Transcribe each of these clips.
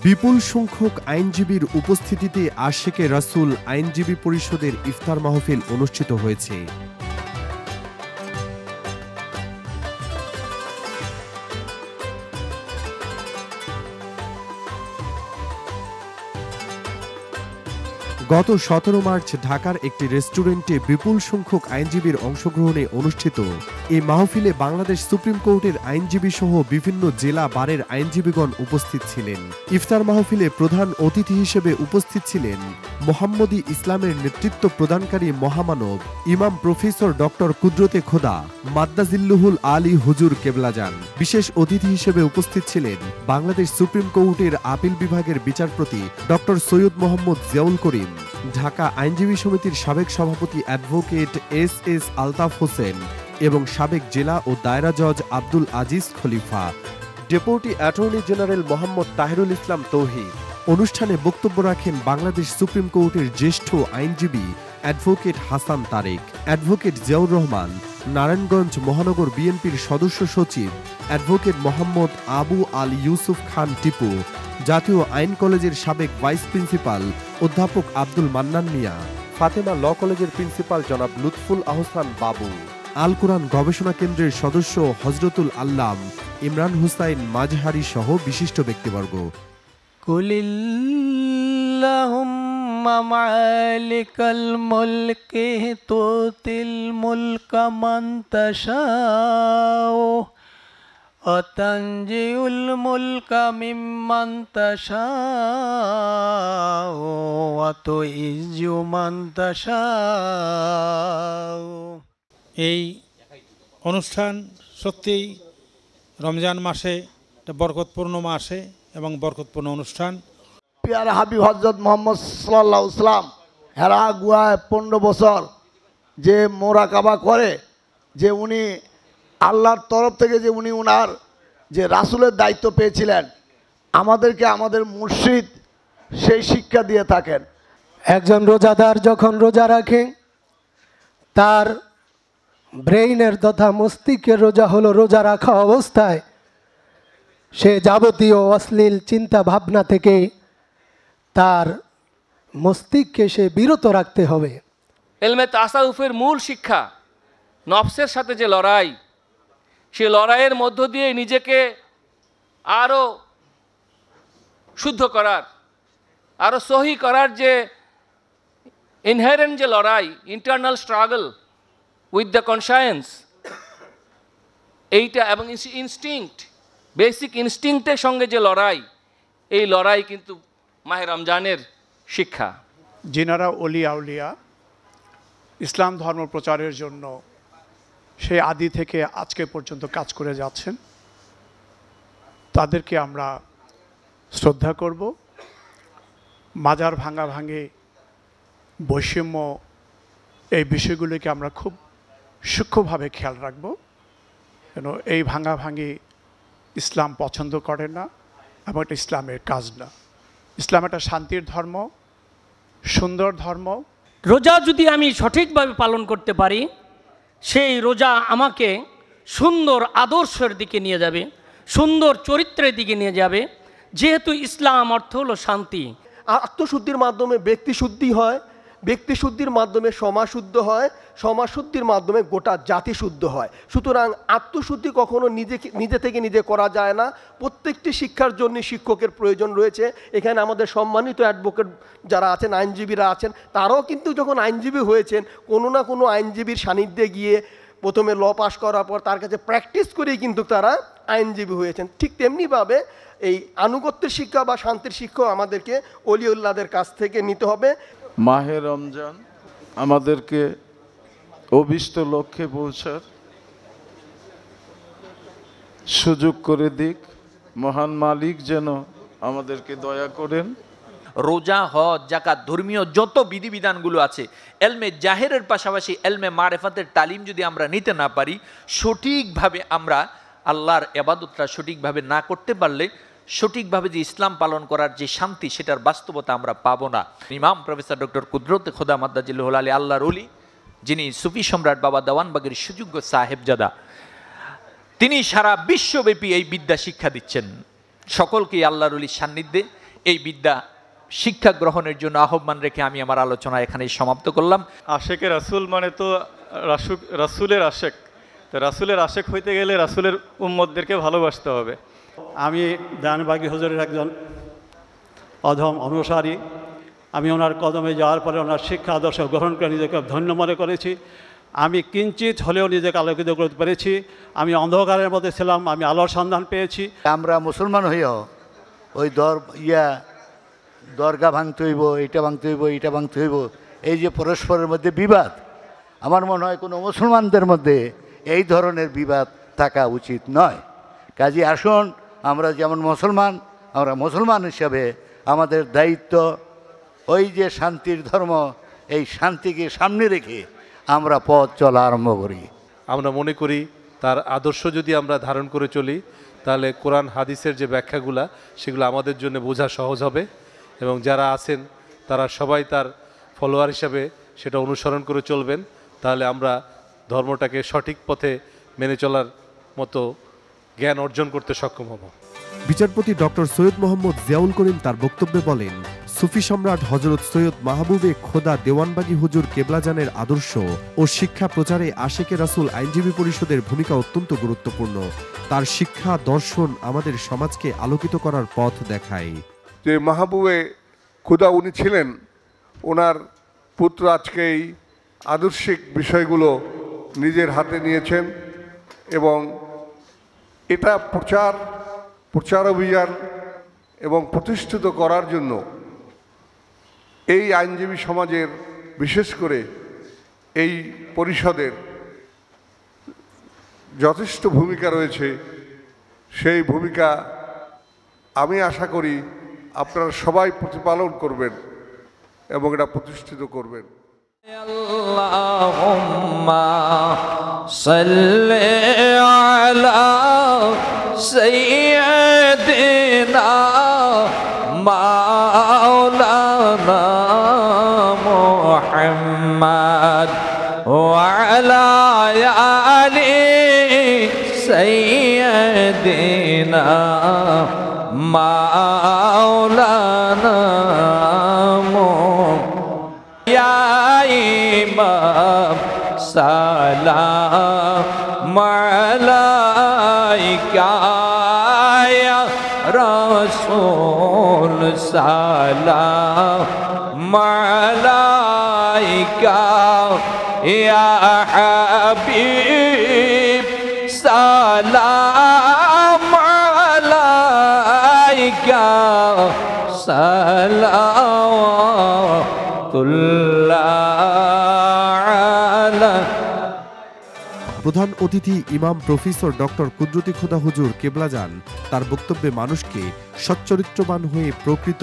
বিপুল সংখ্যক আইনজীবীর উপস্থিতিতে আশেকে রাসূল আইনজীবী পরিষদের ইফতার মাহফিল অনুষ্ঠিত হয়েছে। গত 17 মার্চ ঢাকার একটি রেস্টুরেন্টে বিপুল সংখ্যক আইনজীবীর অংশগ্রহণে অনুষ্ঠিত এই মাহফিলে বাংলাদেশ সুপ্রিম কোর্টের আইনজীবী সহ বিভিন্ন জেলা বারের আইনজীবীগণ উপস্থিত ছিলেন। ইফতার মাহফিলে প্রধান অতিথি হিসেবে উপস্থিত ছিলেন মোহাম্মদী ইসলামের নেতৃত্ব প্রদানকারী মহামানব ইমাম প্রফেসর ডক্টর কুদরতে খোদা মাদ্দাজিল্লুহুল আলী হুজুর কেবলাজান। বিশেষ অতিথি হিসেবে উপস্থিত ছিলেন বাংলাদেশ সুপ্রিম কোর্টের আপিল বিভাগের বিচারপতি ডক্টর সৈয়দ মোহাম্মদ জিয়াউল করিম, ঢাকা আইনজীবী সমিতির সাবেক সভাপতি অ্যাডভোকেট এস আলতাফ হোসেন এবং সাবেক জেলা ও দায়রা জজ Abdul Aziz Khalifa, deputy attorney general Mohammad Tahirul Islam Touhid. অনুষ্ঠানে বক্তব্য রাখেন বাংলাদেশ সুপ্রিম কোর্টের জ্যেষ্ঠ আইনজীবী অ্যাডভোকেট হাসান তারেক, অ্যাডভোকেট জিয়াউর রহমান, নারায়ণগঞ্জ মহানগর বিএনপির সদস্য সচিব অ্যাডভোকেট মোহাম্মদ আবু আল ইউসুফ খান টিপু, জাতীয় আইন কলেজের সাবেক ভাইস প্রিন্সিপাল অধ্যাপক আব্দুল মান্নান মিয়া, ফাতেমা ল কলেজের প্রিন্সিপাল জনাব লুৎফুল আহসান বাবু, আল কুরআন গবেষণা কেন্দ্রের সদস্য হজরতুল আল্লাম ইমরান হুসাইন মাজহারি সহ বিশিষ্ট ব্যক্তিবর্গ। কুলিল্লাহুম্মা মালিকাল মুলকি তুতিল মুলকা মান তাশাউ ওয়া তানজিউল মুলকা মিম্মান তাশাউ ওয়া তুইজ্জু মান তাশাউ। এই অনুষ্ঠান সত্যিই রমজান মাসে একটা বরকতপূর্ণ মাসে এবং বরকতপূর্ণ অনুষ্ঠান। পিয়ার হাবিব হজরত মোহাম্মদ সাল্লাল্লাহু আলাইহি ওয়াসাল্লাম হেরা গুহায় 15 বছর যে মোরাকাবা করে, যে উনি আল্লাহর তরফ থেকে যে উনি উনার যে রাসূলের দায়িত্ব পেয়েছিলেন, আমাদেরকে আমাদের মুর্শিদ সেই শিক্ষা দিয়ে থাকেন। একজন রোজাদার যখন রোজা রাখে, তার ব্রেইনের তথা মস্তিষ্কের রোজা হলো রোজা রাখা অবস্থায় সে যাবতীয় অশ্লীল চিন্তা ভাবনা থেকে তার মস্তিষ্ককে সে বিরত রাখতে হবে। ইলমে তাসাউফের মূল শিক্ষা নফসের সাথে যে লড়াই, সে লড়াইয়ের মধ্য দিয়ে নিজেকে আরও শুদ্ধ করার, আরও সহি করার যে ইনহেরেন্ট যে লড়াই, internal struggle with the conscience, এইটা এবং ইনস্টিংক্ট, বেসিক ইনস্টিংক্টের সঙ্গে যে লড়াই, এই লড়াই কিন্তু মাহে রমজানের শিক্ষা। যিনারা ওলি আউলিয়া ইসলাম ধর্ম প্রচারের জন্য সেই আদি থেকে আজকে পর্যন্ত কাজ করে যাচ্ছেন, তাদেরকে আমরা শ্রদ্ধা করব। মাজার ভাঙাভাঙি, বৈষম্য, এই বিষয়গুলিকে আমরা খুব সূক্ষ্মভাবে খেয়াল রাখব, কেন এই ভাঙাভাঙি ইসলাম পছন্দ করে না এবং এটা ইসলামের কাজ না। ইসলাম একটা শান্তির ধর্ম, সুন্দর ধর্ম। রোজা যদি আমি সঠিকভাবে পালন করতে পারি, সেই রোজা আমাকে সুন্দর আদর্শের দিকে নিয়ে যাবে, সুন্দর চরিত্রের দিকে নিয়ে যাবে। যেহেতু ইসলাম অর্থ হলো শান্তি। আত্মশুদ্ধির মাধ্যমে ব্যক্তি শুদ্ধি হয়, ব্যক্তি শুদ্ধির মাধ্যমে সমাজ শুদ্ধ হয়, সমাজ শুদ্ধির মাধ্যমে গোটা জাতি শুদ্ধ হয়। সুতরাং আত্মশুদ্ধি কখনো নিজে থেকে নিজে করা যায় না। প্রত্যেকটি শিক্ষার জন্য শিক্ষকের প্রয়োজন রয়েছে। এখানে আমাদের সম্মানিত অ্যাডভোকেট যারা আছেন, আইনজীবীরা আছেন, তারাও কিন্তু যখন আইনজীবী হয়েছেন, কোনো না কোনো আইনজীবীর সান্নিধ্যে গিয়ে প্রথমে ল পাস করার পর তার কাছে প্র্যাকটিস করেই কিন্তু তারা আইনজীবী হয়েছেন। ঠিক তেমনিভাবে এই আনুগত্যের শিক্ষা বা শান্তির শিক্ষা আমাদেরকে ওলিউল্লাহদের কাছ থেকে নিতে হবে। মাহে রমজান আমাদেরকে অভীষ্ট লক্ষ্যে পৌঁছার সুযোগ করে দিক। মহান মালিক যেন আমাদেরকে দয়া করেন। রোজা, হজ, যাকাত, ধর্মীয় যত বিধিবিধানগুলো আছে, এলমে জাহেরের পাশাপাশি এলমে মারেফাতের তালিম যদি আমরা নিতে না পারি, সঠিকভাবে আমরা আল্লাহর ইবাদতটা সঠিকভাবে না করতে পারলে সঠিকভাবে যে ইসলাম পালন করার যে শান্তি, সেটার বাস্তবতা আমরা পাবো না। ইমাম প্রফেসর ডক্টর কুদরতে খোদা মাদ্দাজিল্লুহুল আলী আল্লাহর ওলি, যিনি সুফি সম্রাট বাবা দেওয়ানবাগের সুযোগ্য সাহেবজাদা, তিনি সারা বিশ্বব্যাপী এই বিদ্যা শিক্ষা দিচ্ছেন সকলকে আল্লাহর ওলির সান্নিধ্যে। এই বিদ্যা শিক্ষা গ্রহণের জন্য আহ্বান রেখে আমি আমার আলোচনা এখানেই সমাপ্ত করলাম। আশেকের রাসূল মানে তো রাসূলের আশেক, তো রাসূলের আশেক হইতে গেলে রাসূলের উম্মতদেরকে ভালোবাসতে হবে। আমি দেওয়ানবাগী হুজুরের একজন অধম অনুসারী। আমি ওনার কদমে যাওয়ার পরে ওনার শিক্ষা আদর্শ গ্রহণ করে নিজেকে ধন্য মনে করেছি। আমি কিঞ্চিত হলেও নিজেকে আলোকিত করতে পেরেছি। আমি অন্ধকারের মধ্যে ছিলাম, আমি আলোর সন্ধান পেয়েছি। আমরা মুসলমান হইয়াও ওই দরগা ভাঙতে হইব, এটা ভাঙতে হইব, এটা ভাঙতে হইব, এই যে পরস্পরের মধ্যে বিবাদ, আমার মনে হয় কোনো মুসলমানদের মধ্যে এই ধরনের বিবাদ থাকা উচিত নয়। কাজে আসুন আমরা যেমন মুসলমান, আমরা মুসলমান হিসাবে আমাদের দায়িত্ব ওই যে শান্তির ধর্ম, এই শান্তিকে সামনে রেখে আমরা পথ চলা আরম্ভ করি। আমরা মনে করি তার আদর্শ যদি আমরা ধারণ করে চলি, তাহলে কোরআন হাদিসের যে ব্যাখ্যাগুলা সেগুলো আমাদের জন্য বোঝা সহজ হবে, এবং যারা আছেন তারা সবাই তার ফলোয়ার হিসাবে সেটা অনুসরণ করে চলবেন। তাহলে আমরা ধর্মটাকে সঠিক পথে মেনে চলার মতো জ্ঞান অর্জন করতে সক্ষম হব। বিচারপতি ডক্টর সৈয়দ মোহাম্মদ জিয়াউল করিম তার বক্তব্যে বলেন, সুফি সম্রাট হযরত সৈয়দ মাহবুবে খোদা দেওয়ানবাগী হুজুর কেবলাজানের আদর্শ ও শিক্ষা প্রচারে আশেকে রাসূল আইনজীবী পরিষদের ভূমিকা অত্যন্ত গুরুত্বপূর্ণ। তার শিক্ষা দর্শন আমাদের সমাজকে আলোকিত করার পথ দেখায়। যে মাহবুবে খোদা উনি ছিলেন, ওনার পুত্র আজকে এই আদর্শিক বিষয়গুলো নিজের হাতে নিয়েছেন এবং এটা প্রচার অভিযান এবং প্রতিষ্ঠিত করার জন্য এই আইনজীবী সমাজের, বিশেষ করে এই পরিষদের যথেষ্ট ভূমিকা রয়েছে। সেই ভূমিকা আমি আশা করি আপনারা সবাই প্রতিপালন করবেন এবং এটা প্রতিষ্ঠিত করবেন। আল্লাহুম্মা সাল্লি আলা সাইয়্যিদিনা মাওলানা মুহাম্মদ ওয়া আলা আলি সাইয়্যিদিনা মাওলানা ইয়া ইমাম সালাম আলাইকা ইয়া রাসূল সালাম আলাইকা ইয়া হাবিব সালাম আলাইকা প্রধান অতিথি ইমাম প্রফেসর ডক্টর কুদরতি খোদা হুজুর কেবলাজান তার বক্তব্যে মানুষকে সচ্চরিত্রবান হয়ে প্রকৃত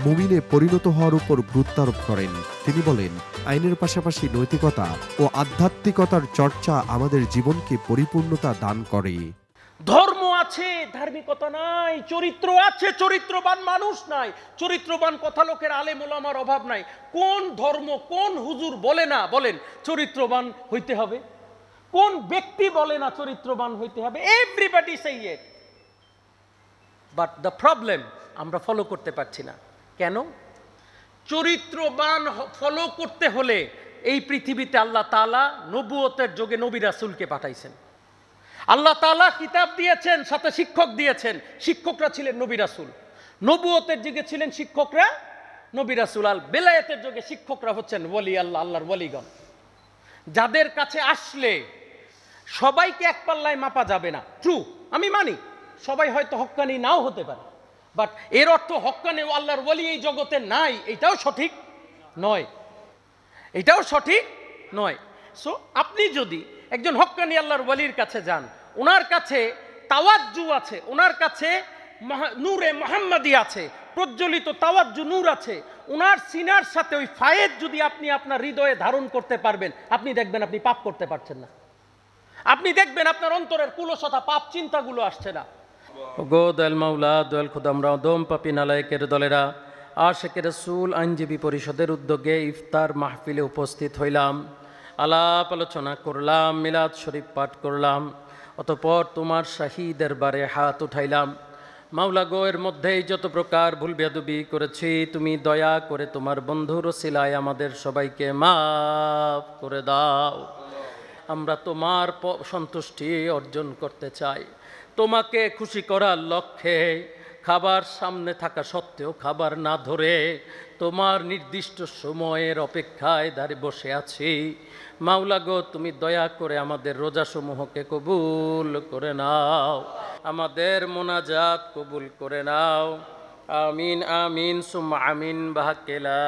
মুমিনে পরিণত হওয়ার উপর গুরুত্বারোপ করেন। তিনি বলেন, আইনের পাশাপাশি নৈতিকতা ও আধ্যাত্মিকতার চর্চা আমাদের জীবনকে পরিপূর্ণতা দান করে। ধর্ম আছে, ধার্মিকতা নাই। চরিত্র আছে, চরিত্রবান মানুষ নাই। চরিত্রবান কথা লোকের আলেম ওলামার অভাব নাই। কোন ধর্ম, কোন হুজুর বলে না, বলেন চরিত্রবান হইতে হবে? কোন ব্যক্তি বলে না চরিত্রবান হইতে হবে? Everybody say it, but the problem আমরা ফলো করতে পারছি না। কেন? চরিত্রবান ফলো করতে হলে এই পৃথিবীতে আল্লাহ তাআলা নবুয়তের যোগে নবী রাসূলকে পাঠাইছেন। আল্লাহ তাআলা কিতাব দিয়েছেন, সাথে শিক্ষক দিয়েছেন। শিক্ষকরা ছিলেন নবী রাসূল। নবুয়তের যুগে ছিলেন শিক্ষকরা নবী রাসূল। আর বেলায়েতের যুগে শিক্ষকরা হচ্ছেন ওলি আল্লাহ, আল্লাহর ওলিগণ, যাদের কাছে আসলে সবাইকে এক পাল্লায় মাপা যাবে না। ট্রু, আমি মানি সবাই হয়তো হক্কানি নাও হতে পারে, বাট এর অর্থ হক্কানি ও আল্লাহর ওলি এই জগতে নাই, এটাও সঠিক নয়। এটাও সঠিক নয়। সো আপনি যদি একজন হক্কানি আল্লাহর ওলির কাছে যান, ওনার কাছে তাওয়াজ্জু আছে, ওনার কাছে নূরে মুহাম্মাদি আছে, প্রজ্বলিত তাওয়াজ্জু নূর আছে, ওনার সিনার সাথে ওই ফায়েদ যদি আপনি আপনার হৃদয়ে ধারণ করতে পারবেন, আপনি দেখবেন আপনি পাপ করতে পারছেন না। আপনি দেখবেন আপনার অন্তরের কুলসতা পাপ চিন্তাগুলো আসছে না। গো দয়াল মাওলা, দয়াল খোদা, আমরা দম পাপি নালায়েকের দলেরা আশেকে রাসূল আইনজীবী পরিষদের উদ্যোগে ইফতার মাহফিলে উপস্থিত হইলাম, আলাপ আলোচনা করলাম, মিলাদ শরীফ পাঠ করলাম, অতঃপর তোমার শাহী দরবারে হাত উঠাইলাম। মাওলা গো, এর মধ্যেই যত প্রকার ভুল বেয়াদবি করেছি, তুমি দয়া করে তোমার বন্ধুর ওসিলায় আমাদের সবাইকে মাফ করে দাও। আমরা তোমার সন্তুষ্টি অর্জন করতে চাই, তোমাকে খুশি করার লক্ষ্যে খাবার সামনে থাকা সত্ত্বেও খাবার না ধরে তোমার নির্দিষ্ট সময়ের অপেক্ষায় দাঁড়িয়ে বসে আছি। মাওলা গো, তুমি দয়া করে আমাদের রোজাসমূহকে কবুল করে নাও, আমাদের মোনাজাত কবুল করে নাও। আমিন আমিন সুম্মা আমিন বিহাক্কি লা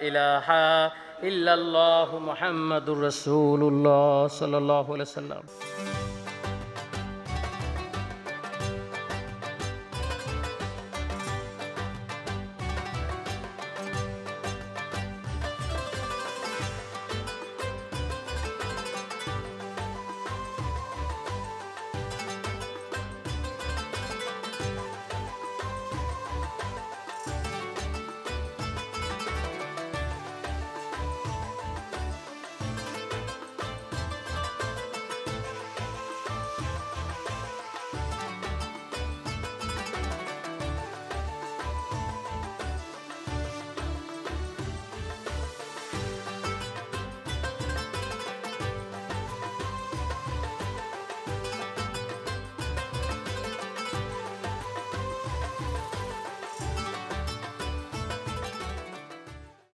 ইলাহা ইল্লাল্লাহু মুহাম্মাদুর রাসূলুল্লাহ সাল্লাল্লাহু আলাইহি ওয়াসাল্লাম।